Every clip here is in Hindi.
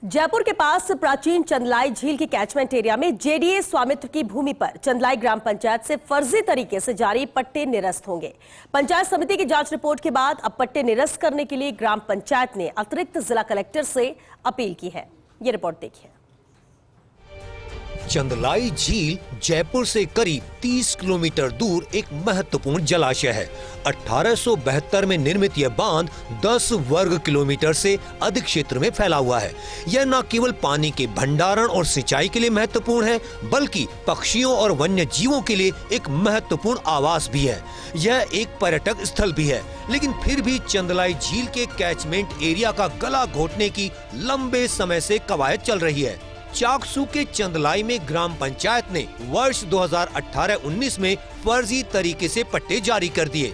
जयपुर के पास प्राचीन चंदलाई झील की कैचमेंट एरिया में जेडीए स्वामित्व की भूमि पर चंदलाई ग्राम पंचायत से फर्जी तरीके से जारी पट्टे निरस्त होंगे। पंचायत समिति की जांच रिपोर्ट के बाद अब पट्टे निरस्त करने के लिए ग्राम पंचायत ने अतिरिक्त जिला कलेक्टर से अपील की है। ये रिपोर्ट देखिए। चंदलाई झील जयपुर से करीब 30 किलोमीटर दूर एक महत्वपूर्ण जलाशय है। 1872 में निर्मित यह बांध 10 वर्ग किलोमीटर से अधिक क्षेत्र में फैला हुआ है। यह न केवल पानी के भंडारण और सिंचाई के लिए महत्वपूर्ण है, बल्कि पक्षियों और वन्य जीवों के लिए एक महत्वपूर्ण आवास भी है। यह एक पर्यटक स्थल भी है, लेकिन फिर भी चंदलाई झील के कैचमेंट एरिया का गला घोटने की लंबे समय से कवायद चल रही है। चाकसू के चंदलाई में ग्राम पंचायत ने वर्ष 2018-19 में फर्जी तरीके से पट्टे जारी कर दिए।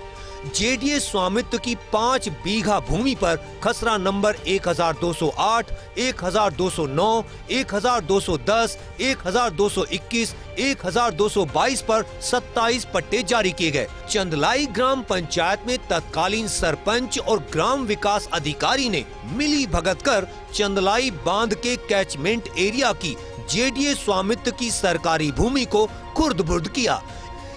जेडीए स्वामित्व की 5 बीघा भूमि पर खसरा नंबर 1208, 1209, 1210, 1221, 1222 पर 27 पट्टे जारी किए गए। चंदलाई ग्राम पंचायत में तत्कालीन सरपंच और ग्राम विकास अधिकारी ने मिली भगत कर चंदलाई बांध के कैचमेंट एरिया की जेडीए स्वामित्व की सरकारी भूमि को खुर्द-बुर्द किया।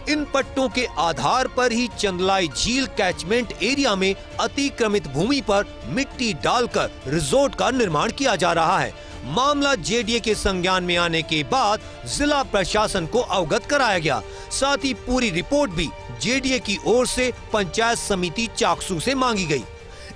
इन पट्टों के आधार पर ही चंदलाई झील कैचमेंट एरिया में अतिक्रमित भूमि पर मिट्टी डालकर रिजॉर्ट का निर्माण किया जा रहा है। मामला जेडीए के संज्ञान में आने के बाद जिला प्रशासन को अवगत कराया गया। साथ ही पूरी रिपोर्ट भी जेडीए की ओर से पंचायत समिति चाकसू से मांगी गई।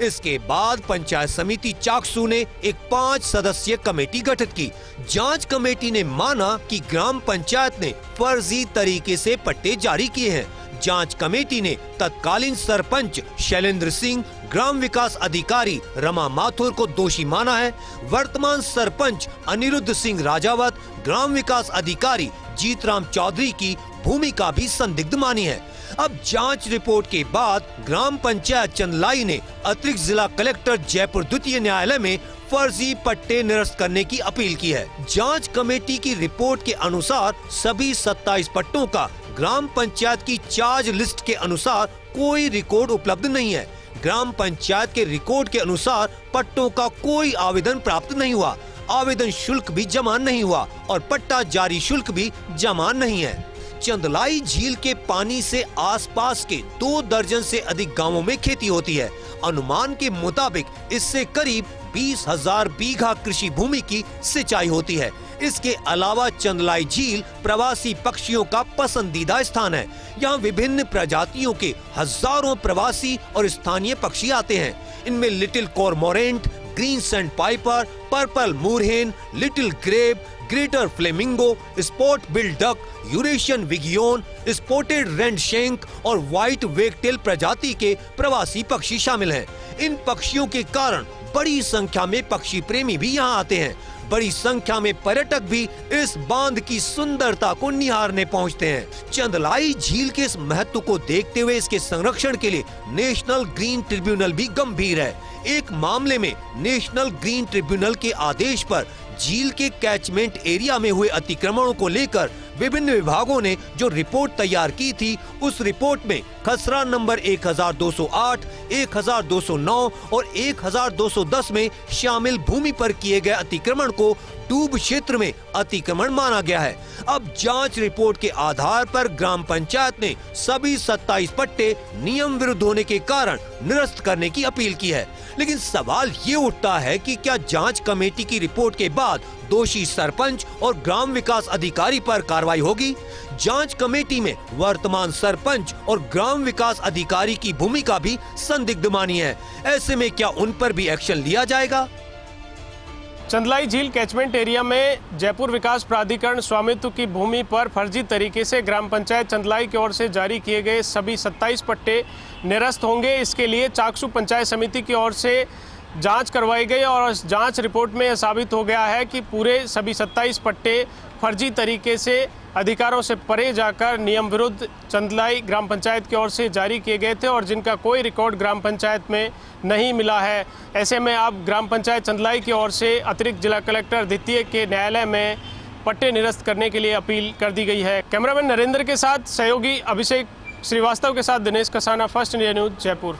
इसके बाद पंचायत समिति चाकसू ने एक 5 सदस्यीय कमेटी गठित की। जांच कमेटी ने माना कि ग्राम पंचायत ने फर्जी तरीके से पट्टे जारी किए हैं। जांच कमेटी ने तत्कालीन सरपंच शैलेंद्र सिंह, ग्राम विकास अधिकारी रमा माथुर को दोषी माना है। वर्तमान सरपंच अनिरुद्ध सिंह राजावत, ग्राम विकास अधिकारी जीतराम चौधरी की भूमिका भी संदिग्ध मानी है। अब जांच रिपोर्ट के बाद ग्राम पंचायत चंदलाई ने अतिरिक्त जिला कलेक्टर जयपुर द्वितीय न्यायालय में फर्जी पट्टे निरस्त करने की अपील की है। जांच कमेटी की रिपोर्ट के अनुसार सभी 27 पट्टों का ग्राम पंचायत की चार्ज लिस्ट के अनुसार कोई रिकॉर्ड उपलब्ध नहीं है। ग्राम पंचायत के रिकॉर्ड के अनुसार पट्टों का कोई आवेदन प्राप्त नहीं हुआ, आवेदन शुल्क भी जमा नहीं हुआ और पट्टा जारी शुल्क भी जमा नहीं है। चंदलाई झील के पानी से आसपास के 2 दर्जन से अधिक गांवों में खेती होती है। अनुमान के मुताबिक इससे करीब 20,000 बीघा कृषि भूमि की सिंचाई होती है। इसके अलावा चंदलाई झील प्रवासी पक्षियों का पसंदीदा स्थान है। यहाँ विभिन्न प्रजातियों के हजारों प्रवासी और स्थानीय पक्षी आते हैं। इनमें little cormorant, green sandpiper, purple moorhen, little grebe, greater flamingo, spot bill duck, Eurasian wigeon, spotted redshank और व्हाइट वेगटेल प्रजाति के प्रवासी पक्षी शामिल हैं। इन पक्षियों के कारण बड़ी संख्या में पक्षी प्रेमी भी यहाँ आते हैं। बड़ी संख्या में पर्यटक भी इस बांध की सुंदरता को निहारने पहुँचते हैं। चंदलाई झील के इस महत्व को देखते हुए इसके संरक्षण के लिए नेशनल ग्रीन ट्रिब्यूनल भी गंभीर है। एक मामले में नेशनल ग्रीन ट्रिब्यूनल के आदेश पर झील के कैचमेंट एरिया में हुए अतिक्रमणों को लेकर विभिन्न विभागों ने जो रिपोर्ट तैयार की थी, उस रिपोर्ट में खसरा नंबर 1208, 1209 और 1210 में शामिल भूमि पर किए गए अतिक्रमण को डूब क्षेत्र में अतिक्रमण माना गया है। अब जांच रिपोर्ट के आधार पर ग्राम पंचायत ने सभी 27 पट्टे नियम विरुद्ध होने के कारण निरस्त करने की अपील की है। लेकिन सवाल ये उठता है कि क्या जांच कमेटी की रिपोर्ट के बाद दोषी सरपंच और ग्राम विकास अधिकारी पर कार्रवाई होगी? जांच कमेटी में वर्तमान सरपंच और ग्राम विकास अधिकारी की भूमिका भी संदिग्ध मानी है। ऐसे में क्या उन पर भी एक्शन लिया जाएगा? चंदलाई झील कैचमेंट एरिया में जयपुर विकास प्राधिकरण स्वामित्व की भूमि पर फर्जी तरीके से ग्राम पंचायत चंदलाई की ओर से जारी किए गए सभी 27 पट्टे निरस्त होंगे। इसके लिए चाकसू पंचायत समिति की ओर से जांच करवाई गई और इस जांच रिपोर्ट में यह साबित हो गया है कि पूरे सभी 27 पट्टे फर्जी तरीके से अधिकारों से परे जाकर नियम विरुद्ध चंदलाई ग्राम पंचायत की ओर से जारी किए गए थे और जिनका कोई रिकॉर्ड ग्राम पंचायत में नहीं मिला है। ऐसे में अब ग्राम पंचायत चंदलाई की ओर से अतिरिक्त जिला कलेक्टर द्वितीय के न्यायालय में पट्टे निरस्त करने के लिए अपील कर दी गई है। कैमरामैन नरेंद्र के साथ सहयोगी अभिषेक श्रीवास्तव के साथ Dinesh Kasana, first India news, Jaipur.